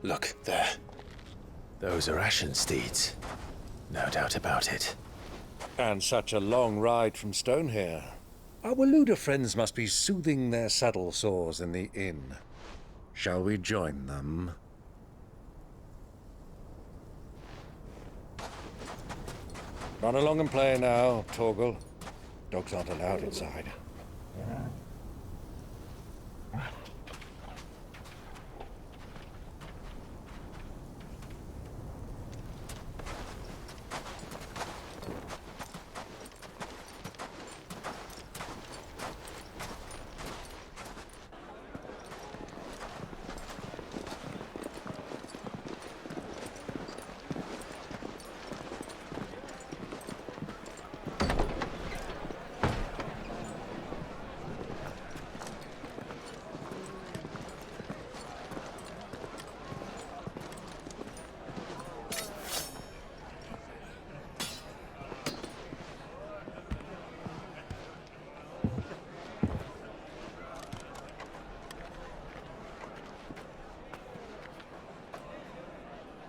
Look, there. Those are ashen steeds. No doubt about it. And such a long ride from Stone here. Our Waluda friends must be soothing their saddle sores in the inn. Shall we join them? Run along and play now, Torgal. Dogs aren't allowed inside.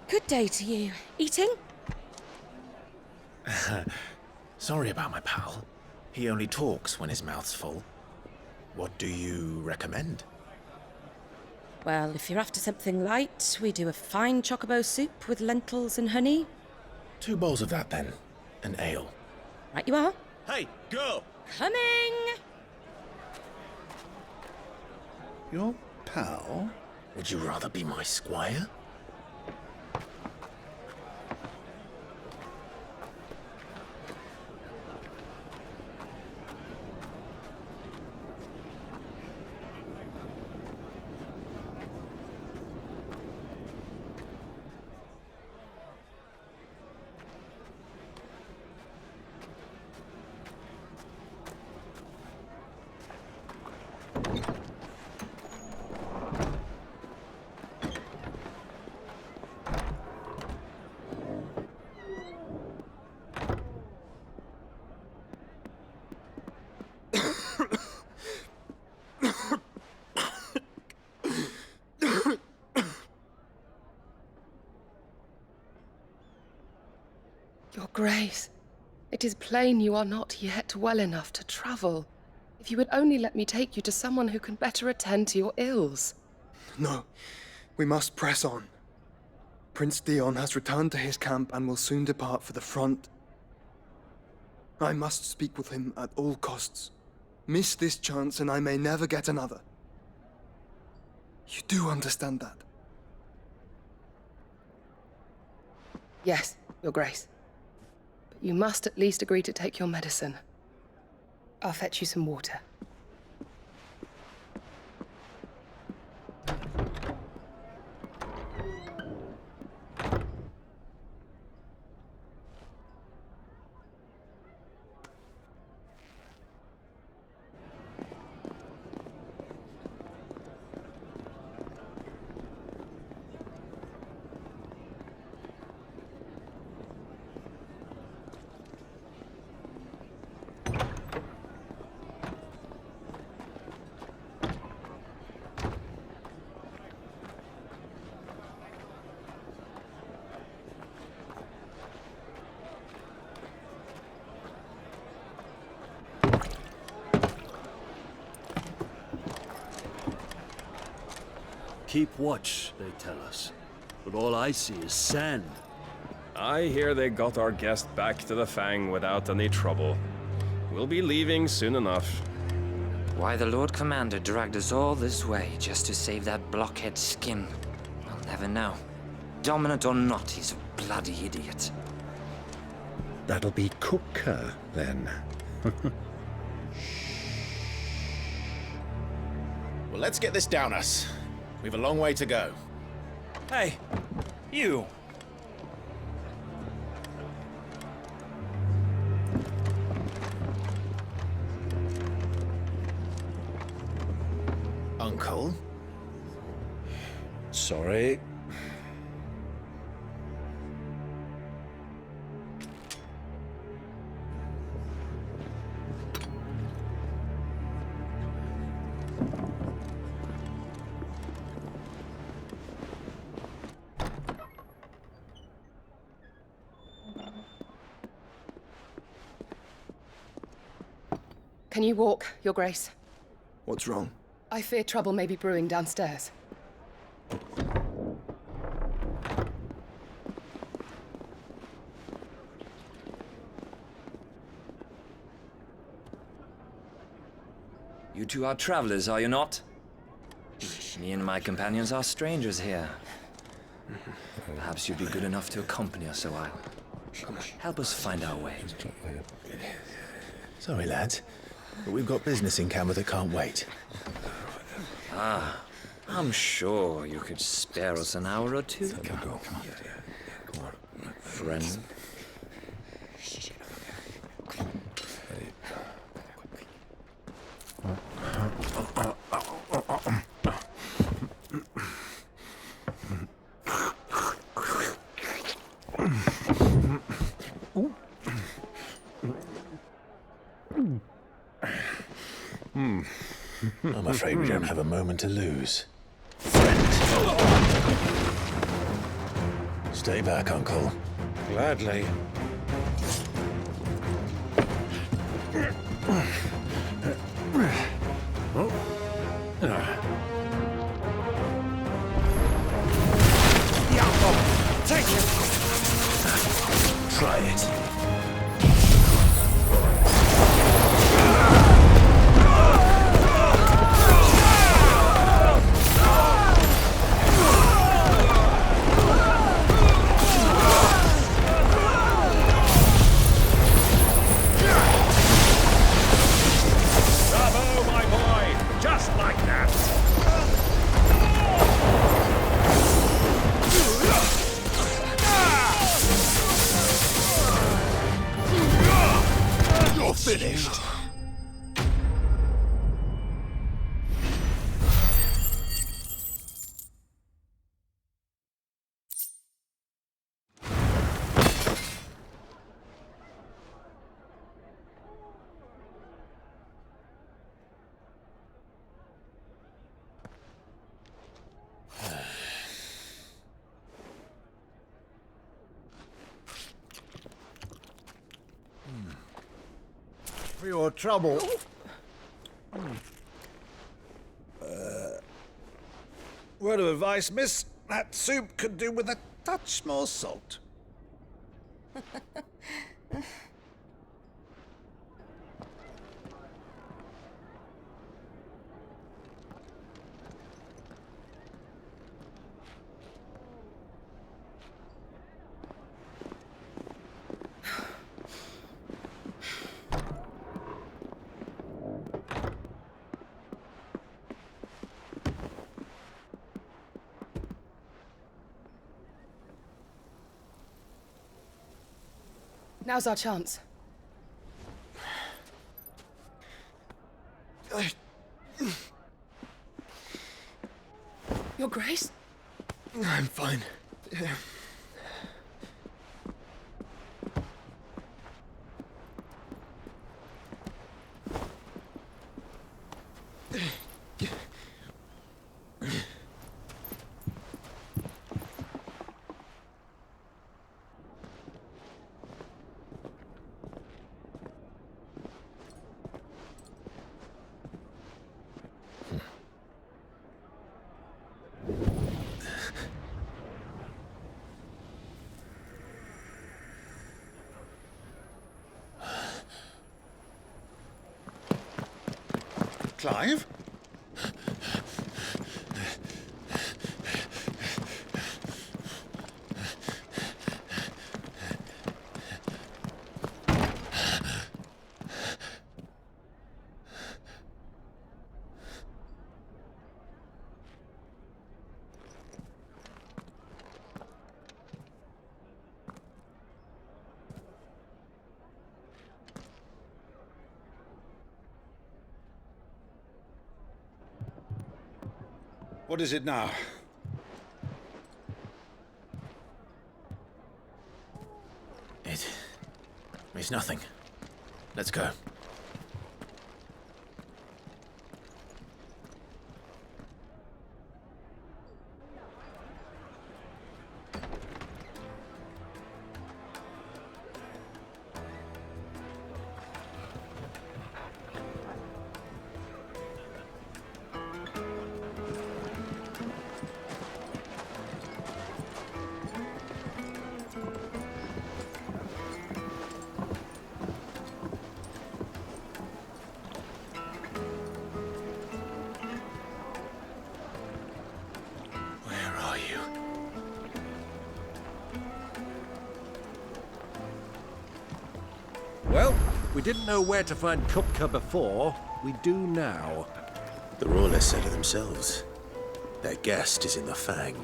Good day to you. Eating? Sorry about my pal. He only talks when his mouth's full. What do you recommend? Well, if you're after something light, we do a fine chocobo soup with lentils and honey. 2 bowls of that, then. An ale. Right you are. Hey, girl! Coming! Your pal? Would you rather be my squire? Your Grace, it is plain you are not yet well enough to travel. If you would only let me take you to someone who can better attend to your ills. No, we must press on. Prince Dion has returned to his camp and will soon depart for the front. I must speak with him at all costs. Miss this chance and I may never get another. You do understand that? Yes, Your Grace. But you must at least agree to take your medicine. I'll fetch you some water. Keep watch, they tell us. But all I see is sand. I hear they got our guest back to the Fang without any trouble. We'll be leaving soon enough. Why the Lord Commander dragged us all this way just to save that blockhead skin, I'll never know. Dominant or not, he's a bloody idiot. That'll be Cooker, then. Well, let's get this down us. We've a long way to go. Hey, you! Uncle? Sorry. Can you walk, Your Grace? What's wrong? I fear trouble may be brewing downstairs. You two are travelers, are you not? Me and my companions are strangers here. Perhaps you'd be good enough to accompany us a while. Help us find our way. Sorry, lads, but we've got business in camera that can't wait. Ah, I'm sure you could spare us an hour or two. Come on. Friend. I'm afraid we don't have a moment to lose. Friend. Stay back, Uncle. Gladly. Take it! Try it. Bravo, my boy! Just like that! You're finished. For your trouble. Word of advice, miss. That soup could do with a touch more salt. Now's our chance. Your Grace? I'm fine. Clive? What is it now? It's nothing. Let's go. Well, we didn't know where to find Kupka before. We do now. The royalists said it themselves. Their guest is in the Fang.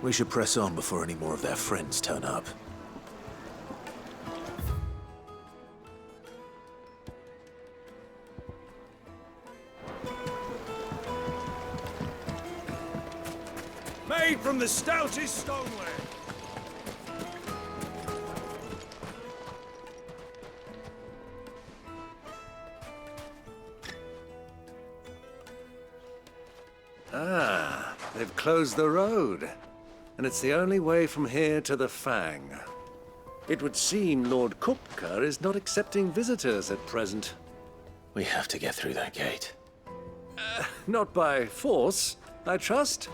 We should press on before any more of their friends turn up. Made from the stoutest stoneware. Ah, they've closed the road. And it's the only way from here to the Fang. It would seem Lord Kupka is not accepting visitors at present. We have to get through that gate. Not by force, I trust.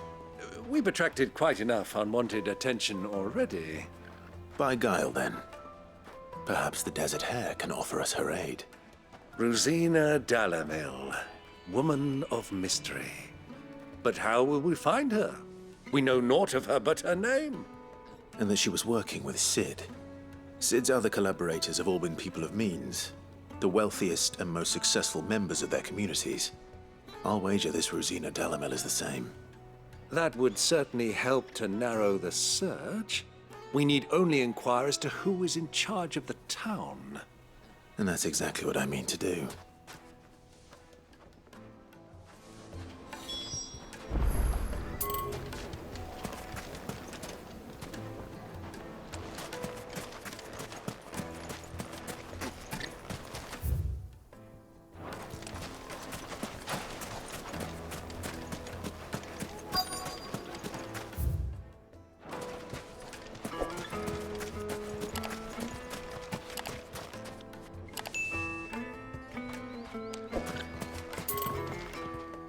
We've attracted quite enough unwanted attention already. By guile, then. Perhaps the Desert Hare can offer us her aid. Ruzina Dalamil, woman of mystery. But how will we find her? We know naught of her but her name. And that she was working with Sid. Sid's other collaborators have all been people of means, the wealthiest and most successful members of their communities. I'll wager this Ruzina Dalamil is the same. That would certainly help to narrow the search. We need only inquire as to who is in charge of the town. And that's exactly what I mean to do.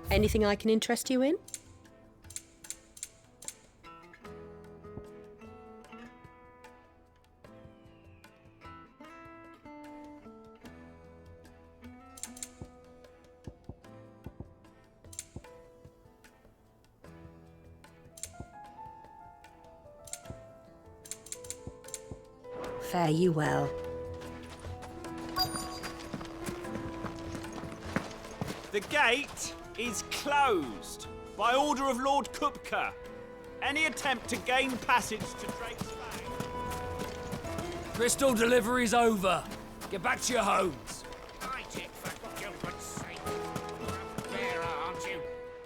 Anything I can interest you in? Fare you well. The gate is closed by order of Lord Kupka. Any attempt to gain passage to Drake's Fang. Crystal delivery's over. Get back to your homes.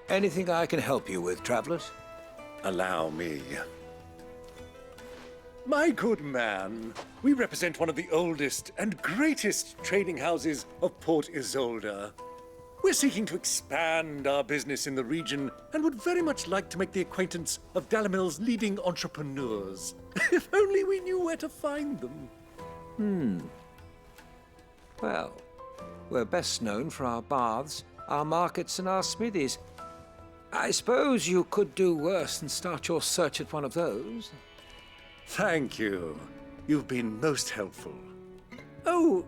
Anything I can help you with, travelers? Allow me. My good man, we represent one of the oldest and greatest trading houses of Port Isolde. We're seeking to expand our business in the region and would very much like to make the acquaintance of Dalamil's leading entrepreneurs. If only we knew where to find them. Well, we're best known for our baths, our markets, and our smithies. I suppose you could do worse than start your search at one of those. Thank you. You've been most helpful. Oh,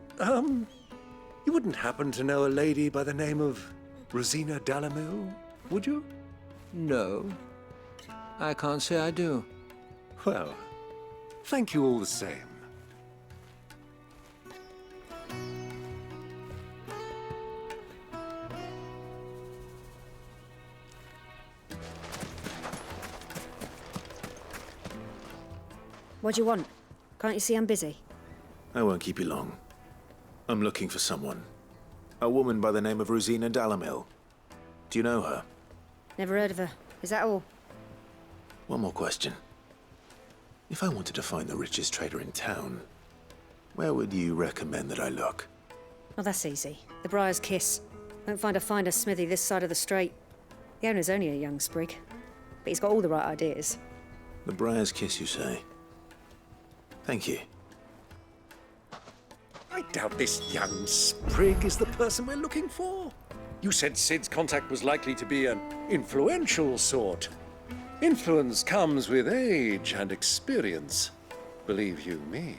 you wouldn't happen to know a lady by the name of Ruzina Dalamil, would you? No, I can't say I do. Well, thank you all the same. What do you want? Can't you see I'm busy? I won't keep you long. I'm looking for someone. A woman by the name of Ruzina Dalamil. Do you know her? Never heard of her. Is that all? One more question. If I wanted to find the richest trader in town, where would you recommend that I look? Oh, that's easy. The Briar's Kiss. Won't find a finer smithy this side of the strait. The owner's only a young sprig, but he's got all the right ideas. The Briar's Kiss, you say? Thank you. I doubt this young sprig is the person we're looking for. You said Sid's contact was likely to be an influential sort. Influence comes with age and experience. Believe you me.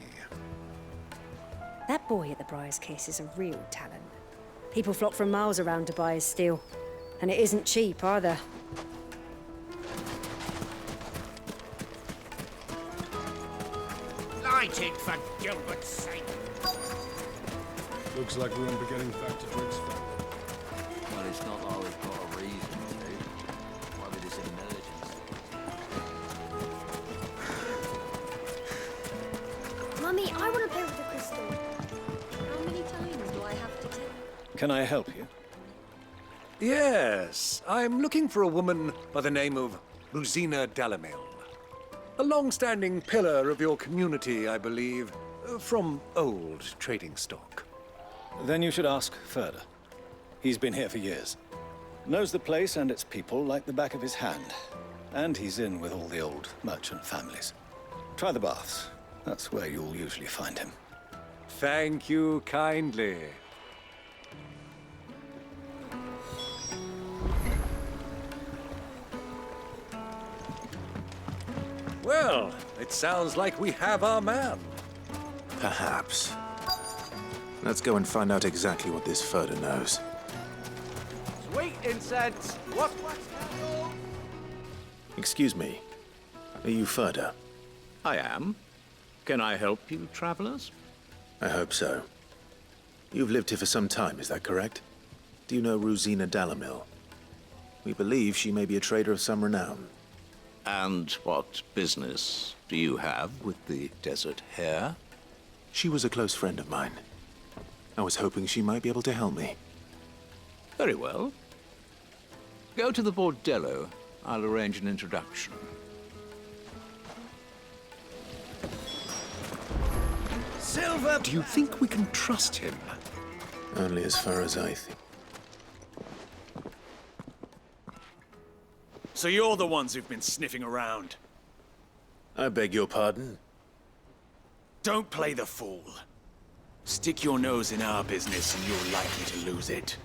That boy at the Briar's Kiss is a real talent. People flock from miles around to buy his steel. And it isn't cheap either. Light it, for Gilbert's sake. Looks like we won't be getting back to drinks. Well, it's not like we've got a reason to. Why would this emergency? Mummy, I want to play with the crystal. How many times do I have to take? Can I help you? Yes, I'm looking for a woman by the name of Ruzina Dalamil. A long-standing pillar of your community, I believe, from old trading stock. Then you should ask Ferda. He's been here for years. Knows the place and its people like the back of his hand. And he's in with all the old merchant families. Try the baths. That's where you'll usually find him. Thank you kindly. Well, it sounds like we have our man. Perhaps. Let's go and find out exactly what this Ferda knows. Sweet incense. What's Excuse me. Are you Ferda? I am. Can I help you, travelers? I hope so. You've lived here for some time, is that correct? Do you know Ruzina Dalamil? We believe she may be a trader of some renown. And what business do you have with the desert hare? She was a close friend of mine. I was hoping she might be able to help me. Very well. Go to the bordello. I'll arrange an introduction. Silver! Do you think we can trust him? Only as far as I think. So you're the ones who've been sniffing around. I beg your pardon? Don't play the fool. Stick your nose in our business and you're likely to lose it.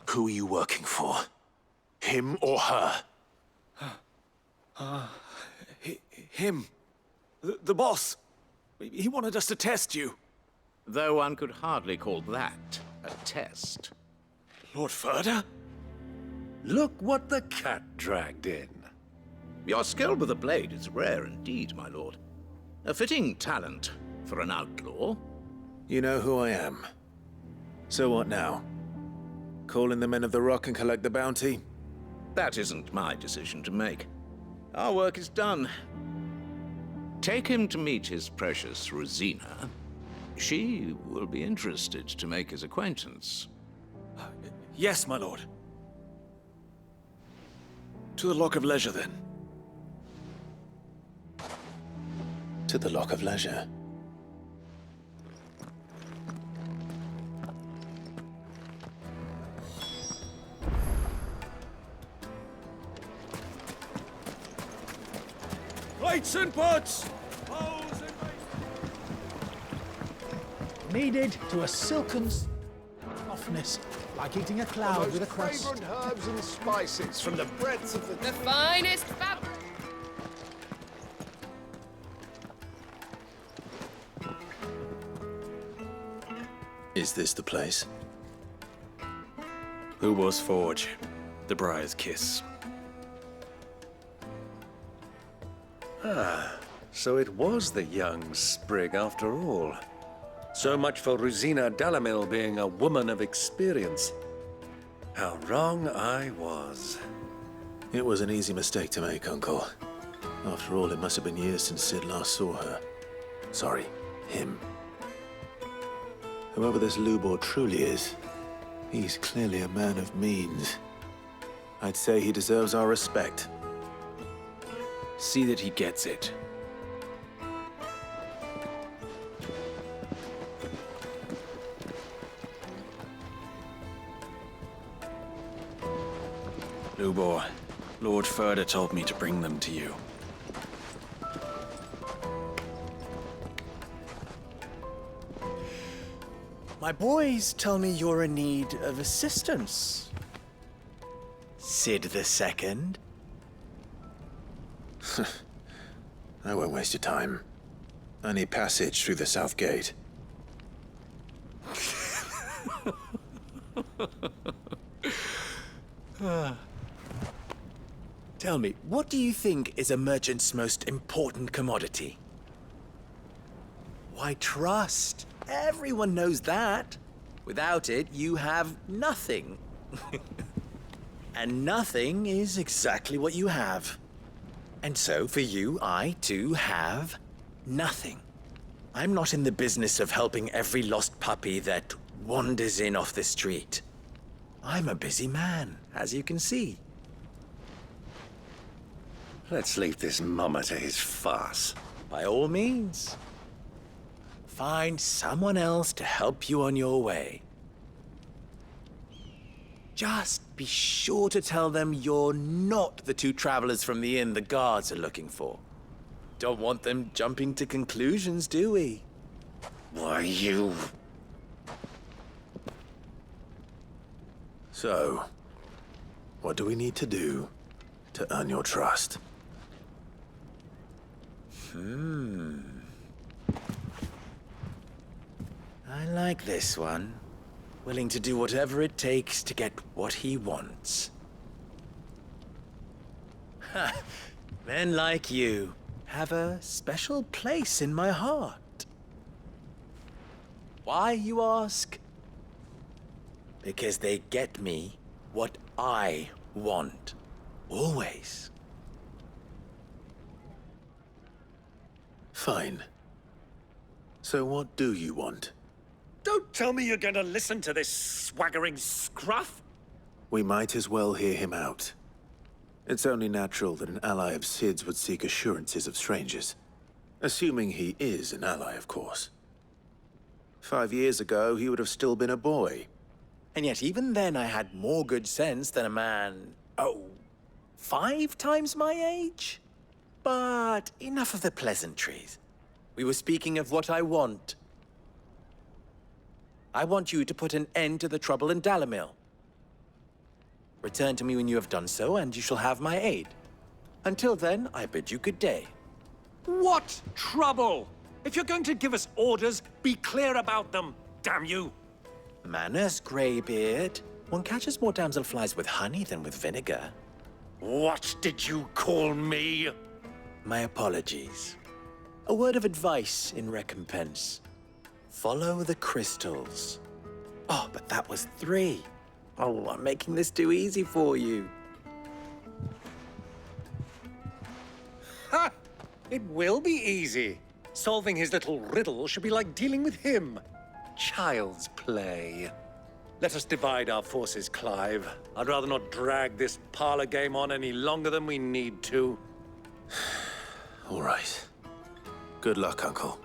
Who are you working for? Him or her? Him. The boss. He wanted us to test you. Though one could hardly call that a test. Lord Ferda? Look what the cat dragged in. Your skill with a blade is rare indeed, my lord. A fitting talent for an outlaw. You know who I am. So what now? Call in the Men of the Rock and collect the bounty? That isn't my decision to make. Our work is done. Take him to meet his precious Ruzina. She will be interested to make his acquaintance. Yes, my lord. To the Lock of Leisure, then. To the Lock of Leisure. Lights and butts! Kneaded to a silken softness Like eating a cloud with a crust. Fragrant herbs and spices from the breadth of The finest fabric. Is this the place? Lubor's Forge. The Briar's Kiss. Ah, so it was the young sprig after all. So much for Ruzina Dalamil being a woman of experience. How wrong I was. It was an easy mistake to make, Uncle. After all, it must have been years since Sid last saw her. Sorry, him. Whoever this Lubor truly is, he's clearly a man of means. I'd say he deserves our respect. See that he gets it. Lubor, Lord Furder told me to bring them to you. My boys tell me you're in need of assistance. Sid the Second. I won't waste your time. I need passage through the south gate. Tell me, what do you think is a merchant's most important commodity? Why, trust. Everyone knows that. Without it, you have nothing. And nothing is exactly what you have. And so, for you, I, too, have nothing. I'm not in the business of helping every lost puppy that wanders in off the street. I'm a busy man, as you can see. Let's leave this mummer to his farce. By all means. Find someone else to help you on your way. Just be sure to tell them you're not the two travelers from the inn the guards are looking for. Don't want them jumping to conclusions, do we? Why, you... So, what do we need to do to earn your trust? I like this one. Willing to do whatever it takes to get what he wants. Ha! Men like you have a special place in my heart. Why, you ask? Because they get me what I want. Always. Fine. So what do you want? Don't tell me you're going to listen to this swaggering scruff! We might as well hear him out. It's only natural that an ally of Sid's would seek assurances of strangers. Assuming he is an ally, of course. 5 years ago, he would have still been a boy. And yet even then I had more good sense than a man, 5 times my age? But enough of the pleasantries. We were speaking of what I want. I want you to put an end to the trouble in Dalamil. Return to me when you have done so, and you shall have my aid. Until then, I bid you good day. What trouble? If you're going to give us orders, be clear about them, damn you! Manners, Greybeard. One catches more damselflies with honey than with vinegar. What did you call me? My apologies. A word of advice in recompense. Follow the crystals. Oh, but that was 3. Oh, I'm making this too easy for you. Ha! It will be easy. Solving his little riddle should be like dealing with him. Child's play. Let us divide our forces, Clive. I'd rather not drag this parlor game on any longer than we need to. All right. Good luck, Uncle.